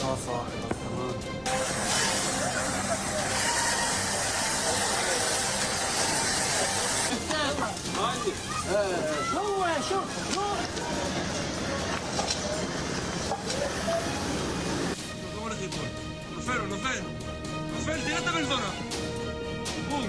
¿Cómo eres tú? Rafael, tírate del zona. ¡Pum!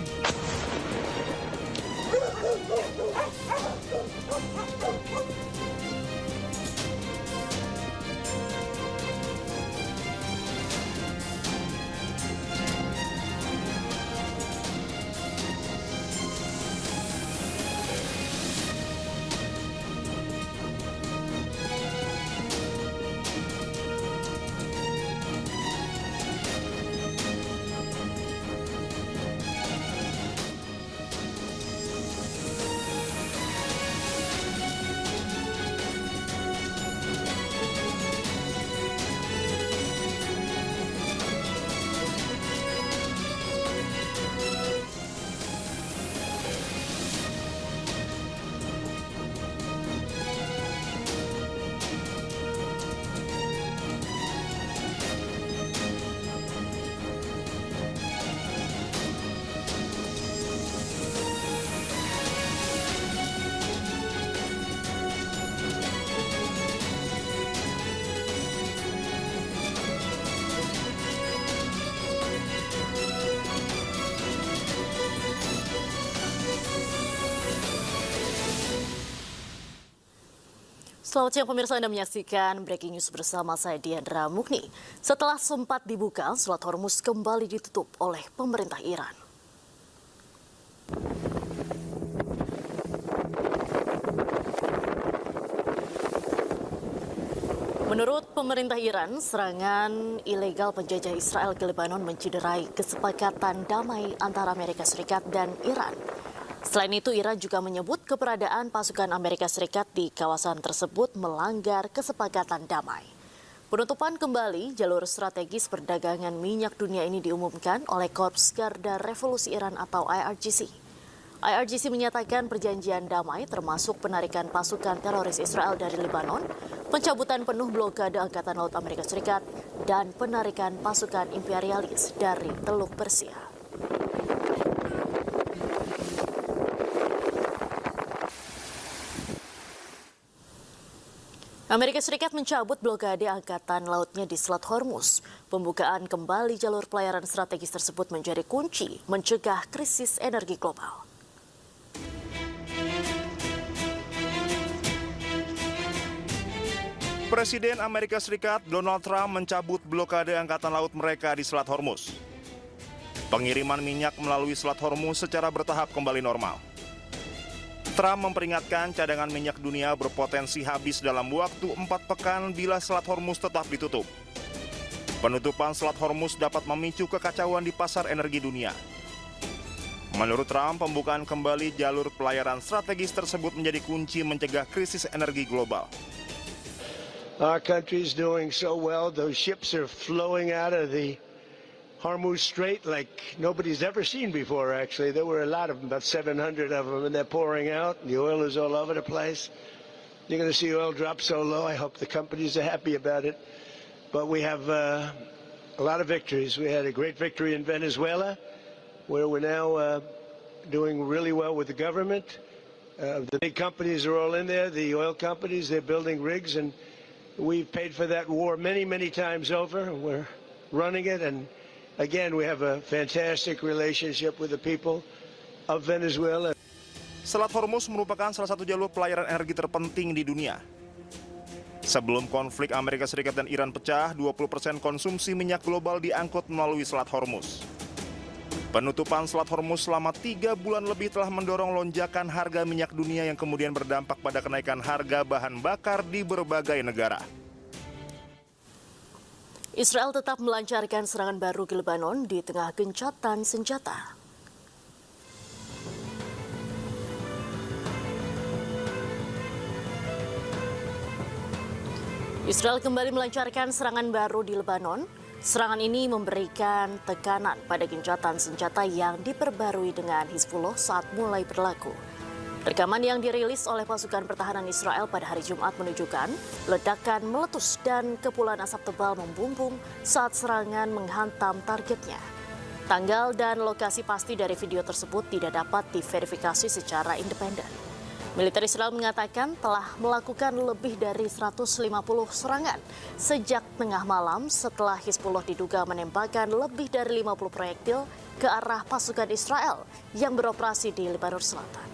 Selamat siang pemirsa, Anda menyaksikan Breaking News bersama saya Diandra Mukni. Setelah sempat dibuka, Selat Hormuz kembali ditutup oleh pemerintah Iran. Menurut pemerintah Iran, serangan ilegal penjajah Israel ke Lebanon mencederai kesepakatan damai antara Amerika Serikat dan Iran. Selain itu, Iran juga menyebut keberadaan pasukan Amerika Serikat di kawasan tersebut melanggar kesepakatan damai. Penutupan kembali jalur strategis perdagangan minyak dunia ini diumumkan oleh Korps Garda Revolusi Iran atau IRGC. IRGC menyatakan perjanjian damai termasuk penarikan pasukan teroris Israel dari Lebanon, pencabutan penuh blokade Angkatan Laut Amerika Serikat, dan penarikan pasukan imperialis dari Teluk Persia. Amerika Serikat mencabut blokade Angkatan Lautnya di Selat Hormuz. Pembukaan kembali jalur pelayaran strategis tersebut menjadi kunci mencegah krisis energi global. Presiden Amerika Serikat Donald Trump mencabut blokade Angkatan Laut mereka di Selat Hormuz. Pengiriman minyak melalui Selat Hormuz secara bertahap kembali normal. Trump memperingatkan cadangan minyak dunia berpotensi habis dalam waktu 4 pekan bila Selat Hormuz tetap ditutup. Penutupan Selat Hormuz dapat memicu kekacauan di pasar energi dunia. Menurut Trump, pembukaan kembali jalur pelayaran strategis tersebut menjadi kunci mencegah krisis energi global. Our country is doing so well. Those ships are flowing out of the Hormuz Strait like nobody's ever seen before, actually. There were a lot of them, about 700 of them, and they're pouring out. The oil is all over the place. You're going to see oil drop so low. I hope the companies are happy about it. But we have a lot of victories. We had a great victory in Venezuela, where we're now doing really well with the government. The big companies are all in there, the oil companies. They're building rigs, and we've paid for that war many, many times over. We're running it, and again, we have a fantastic relationship with the people of Venezuela. Selat Hormuz merupakan salah satu jalur pelayaran energi terpenting di dunia. Sebelum konflik Amerika Serikat dan Iran pecah, 20% konsumsi minyak global diangkut melalui Selat Hormuz. Penutupan Selat Hormuz selama 3 bulan lebih telah mendorong lonjakan harga minyak dunia yang kemudian berdampak pada kenaikan harga bahan bakar di berbagai negara. Israel tetap melancarkan serangan baru ke Lebanon di tengah gencatan senjata. Israel kembali melancarkan serangan baru di Lebanon. Serangan ini memberikan tekanan pada gencatan senjata yang diperbarui dengan Hizbullah saat mulai berlaku. Rekaman yang dirilis oleh pasukan pertahanan Israel pada hari Jumat menunjukkan ledakan meletus dan kepulan asap tebal membumbung saat serangan menghantam targetnya. Tanggal dan lokasi pasti dari video tersebut tidak dapat diverifikasi secara independen. Militer Israel mengatakan telah melakukan lebih dari 150 serangan sejak tengah malam setelah Hizbullah diduga menembakkan lebih dari 50 proyektil ke arah pasukan Israel yang beroperasi di Lebanon Selatan.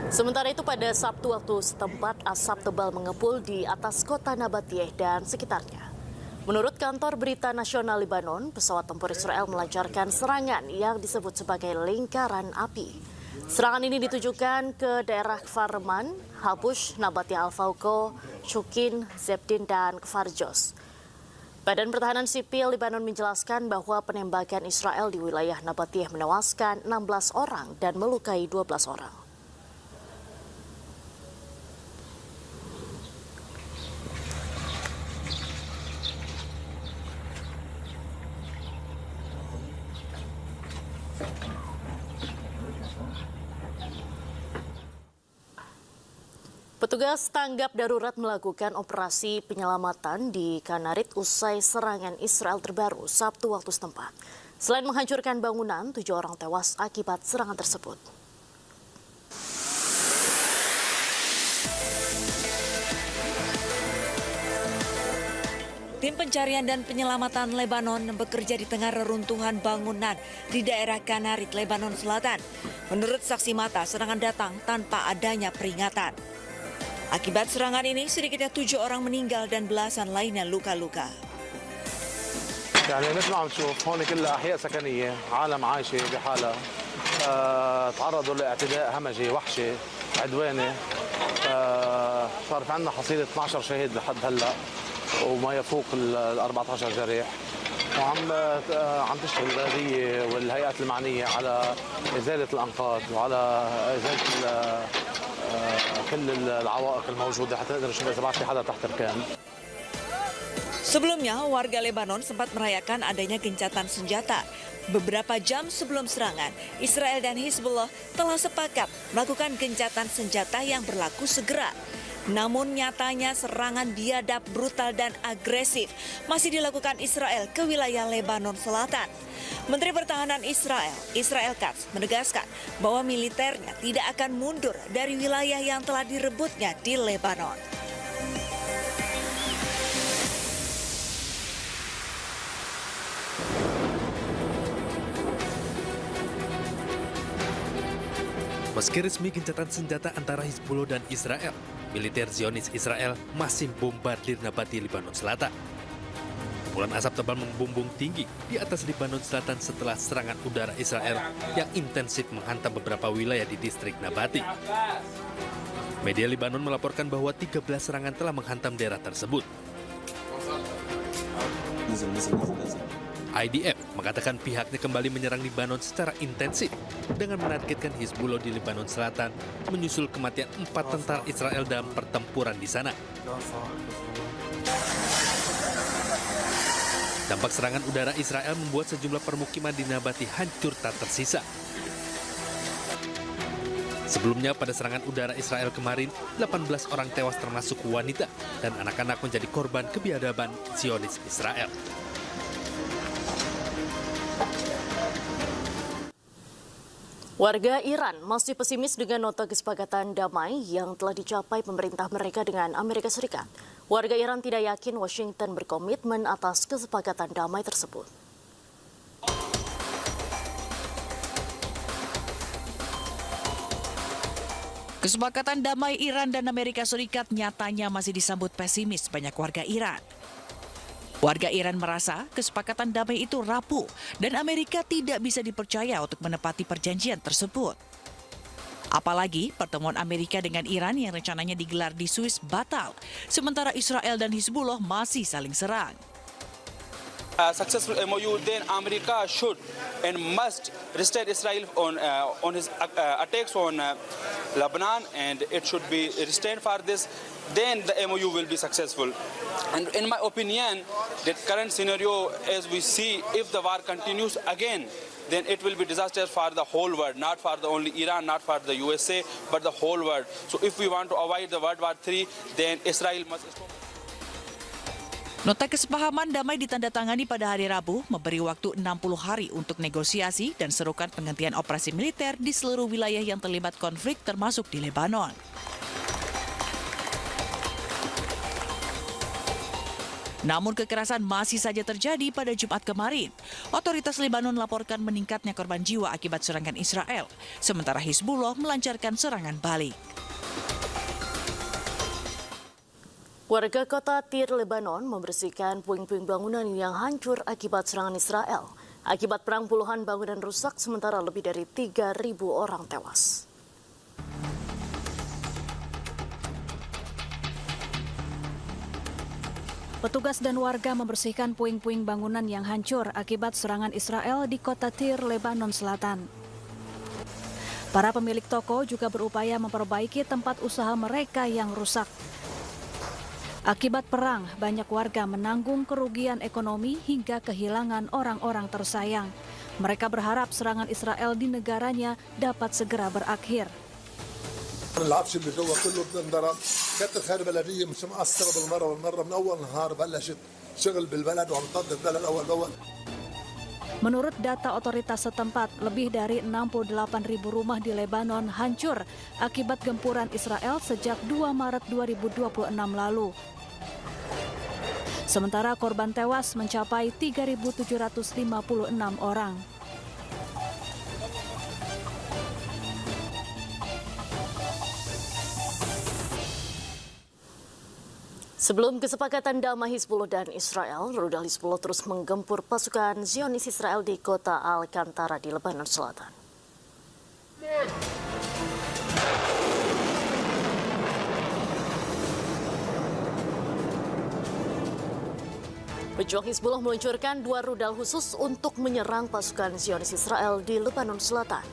Sementara itu pada Sabtu waktu setempat asap tebal mengepul di atas kota Nabatiyeh dan sekitarnya. Menurut kantor berita nasional Lebanon, pesawat tempur Israel melancarkan serangan yang disebut sebagai lingkaran api. Serangan ini ditujukan ke daerah Kfar Man, Habush, Nabatiyeh Al-Fauko, Shukin, Zebdin, dan Kfar Jos. Badan Pertahanan Sipil Lebanon menjelaskan bahwa penembakan Israel di wilayah Nabatiyeh menewaskan 16 orang dan melukai 12 orang. Petugas tanggap darurat melakukan operasi penyelamatan di Kanarit usai serangan Israel terbaru Sabtu waktu setempat. Selain menghancurkan bangunan, 7 orang tewas akibat serangan tersebut. Tim pencarian dan penyelamatan Lebanon bekerja di tengah reruntuhan bangunan di daerah Kanarit, Lebanon Selatan. Menurut saksi mata, serangan datang tanpa adanya peringatan. Akibat serangan ini, sedikitnya 7 orang meninggal dan belasan lainnya luka-luka. يعني مثل ما عم تشوف هون كلها أحياء سكنية، عالم عايشة بحالها، تعرضوا لاعتداء همجي وحشي عدواني، صار في عندنا حصيلة 12 شهيد لحد هلا وما يفوق ال 14 جريح، وعم تشتغل البلدية والهيئات المعنية على إزالة الأنقاض وعلى إزالة كل العوائق الموجودة حتى نقدر نشوف إذا بعد في حدا تحت ركام. Sebelumnya, warga Lebanon sempat merayakan adanya gencatan senjata. Beberapa jam sebelum serangan, Israel dan Hizbullah telah sepakat melakukan gencatan senjata yang berlaku segera. Namun nyatanya serangan biadab, brutal dan agresif masih dilakukan Israel ke wilayah Lebanon Selatan. Menteri Pertahanan Israel, Israel Katz, menegaskan bahwa militernya tidak akan mundur dari wilayah yang telah direbutnya di Lebanon. Meski resmi gencatan senjata antara Hizbullah dan Israel, militer Zionis Israel masih bombardir Nabatiyeh, Lebanon Selatan. Kepulan asap tebal membumbung tinggi di atas Lebanon Selatan setelah serangan udara Israel yang intensif menghantam beberapa wilayah di distrik Nabatiyeh. Media Lebanon melaporkan bahwa 13 serangan telah menghantam daerah tersebut. IDF mengatakan pihaknya kembali menyerang Lebanon secara intensif dengan menargetkan Hizbullah di Lebanon Selatan menyusul kematian 4 tentara Israel dalam pertempuran di sana. Dampak serangan udara Israel membuat sejumlah permukiman di Nabatiyeh hancur tak tersisa. Sebelumnya pada serangan udara Israel kemarin, 18 orang tewas termasuk wanita dan anak-anak menjadi korban kebiadaban Zionis Israel. Warga Iran masih pesimis dengan nota kesepakatan damai yang telah dicapai pemerintah mereka dengan Amerika Serikat. Warga Iran tidak yakin Washington berkomitmen atas kesepakatan damai tersebut. Kesepakatan damai Iran dan Amerika Serikat nyatanya masih disambut pesimis banyak warga Iran. Warga Iran merasa kesepakatan damai itu rapuh dan Amerika tidak bisa dipercaya untuk menepati perjanjian tersebut. Apalagi pertemuan Amerika dengan Iran yang rencananya digelar di Swiss batal, sementara Israel dan Hizbullah masih saling serang. Successful MOU, then America should and must restrain Israel on his attacks on Lebanon, and it should be restrained for this. then the MOU will be successful. And in my opinion, the current scenario, as we see, if the war continues again, then it will be disaster for the whole world, not for the only Iran, not for the USA, but the whole world. So if we want to avoid the World War III, then Israel must stop. Nota kesepahaman damai ditandatangani pada hari Rabu, memberi waktu 60 hari untuk negosiasi dan serukan penghentian operasi militer di seluruh wilayah yang terlibat konflik termasuk di Lebanon. Namun kekerasan masih saja terjadi pada Jumat kemarin. Otoritas Lebanon laporkan meningkatnya korban jiwa akibat serangan Israel, sementara Hizbullah melancarkan serangan balik. Warga kota Tyre, Lebanon membersihkan puing-puing bangunan yang hancur akibat serangan Israel. Akibat perang puluhan bangunan rusak, sementara lebih dari 3.000 orang tewas. Petugas dan warga membersihkan puing-puing bangunan yang hancur akibat serangan Israel di kota Tyre, Lebanon Selatan. Para pemilik toko juga berupaya memperbaiki tempat usaha mereka yang rusak. Akibat perang, banyak warga menanggung kerugian ekonomi hingga kehilangan orang-orang tersayang. Mereka berharap serangan Israel di negaranya dapat segera berakhir. العفش اللي جوا كله بتنضرب، كانت الخير بلديه مش مقصره بالمره من اول نهار بلشت شغل بالبلد وعم تنظف البلد اول باول. Menurut data otoritas setempat, lebih dari 68.000 rumah di Lebanon hancur akibat gempuran Israel sejak 2 Maret 2026 lalu. Sementara korban tewas mencapai 3.756 orang. Sebelum kesepakatan damai Hizbullah dan Israel, rudal Hizbullah terus menggempur pasukan Zionis Israel di kota Al-Qantara di Lebanon Selatan. Pejuang Hizbullah meluncurkan 2 rudal khusus untuk menyerang pasukan Zionis Israel di Lebanon Selatan.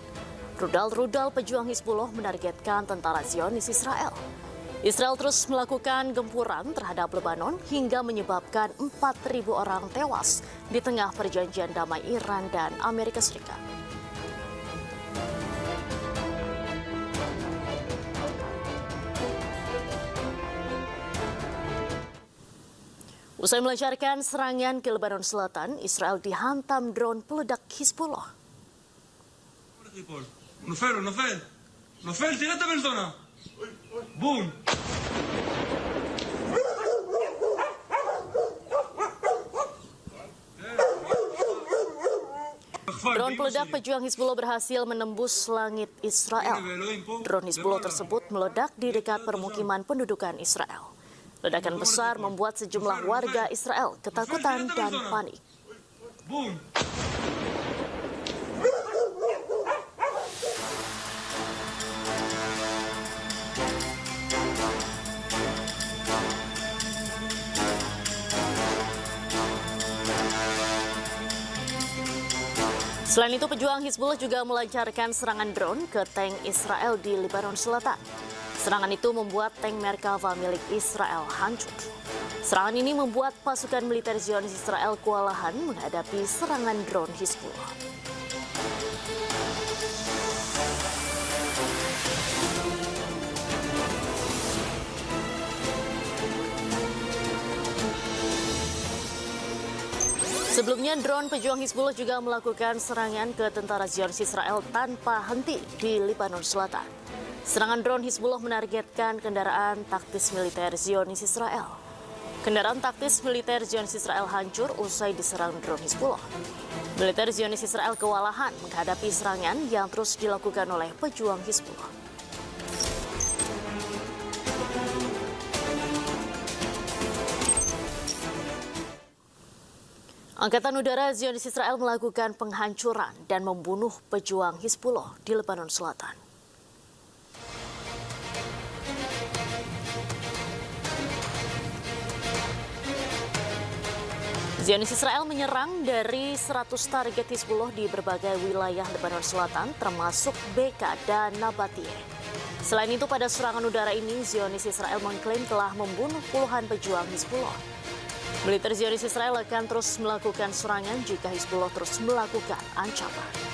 Rudal-rudal pejuang Hizbullah menargetkan tentara Zionis Israel. Israel terus melakukan gempuran terhadap Lebanon hingga menyebabkan 4.000 orang tewas di tengah perjanjian damai Iran dan Amerika Serikat. Usai melancarkan serangan ke Lebanon Selatan, Israel dihantam drone peledak Hizbullah. נופל, תראה את הבן זונה. בום. Drone peledak pejuang Hizbullah berhasil menembus langit Israel. Drone Hizbullah tersebut meledak di dekat permukiman pendudukan Israel. Ledakan besar membuat sejumlah warga Israel ketakutan dan panik. Selain itu, pejuang Hizbullah juga melancarkan serangan drone ke tank Israel di Lebanon Selatan. Serangan itu membuat tank Merkava milik Israel hancur. Serangan ini membuat pasukan militer Zionis Israel kewalahan menghadapi serangan drone Hizbullah. Sebelumnya, drone pejuang Hizbullah juga melakukan serangan ke tentara Zionis Israel tanpa henti di Lebanon Selatan. Serangan drone Hizbullah menargetkan kendaraan taktis militer Zionis Israel. Kendaraan taktis militer Zionis Israel hancur usai diserang drone Hizbullah. Militer Zionis Israel kewalahan menghadapi serangan yang terus dilakukan oleh pejuang Hizbullah. Angkatan Udara Zionis Israel melakukan penghancuran dan membunuh pejuang Hizbullah di Lebanon Selatan. Zionis Israel menyerang dari 100 target Hizbullah di berbagai wilayah Lebanon Selatan, termasuk Beka dan Nabatiyeh. Selain itu, pada serangan udara ini, Zionis Israel mengklaim telah membunuh puluhan pejuang Hizbullah. Militer Zionis Israel akan terus melakukan serangan jika Hizbullah terus melakukan ancaman.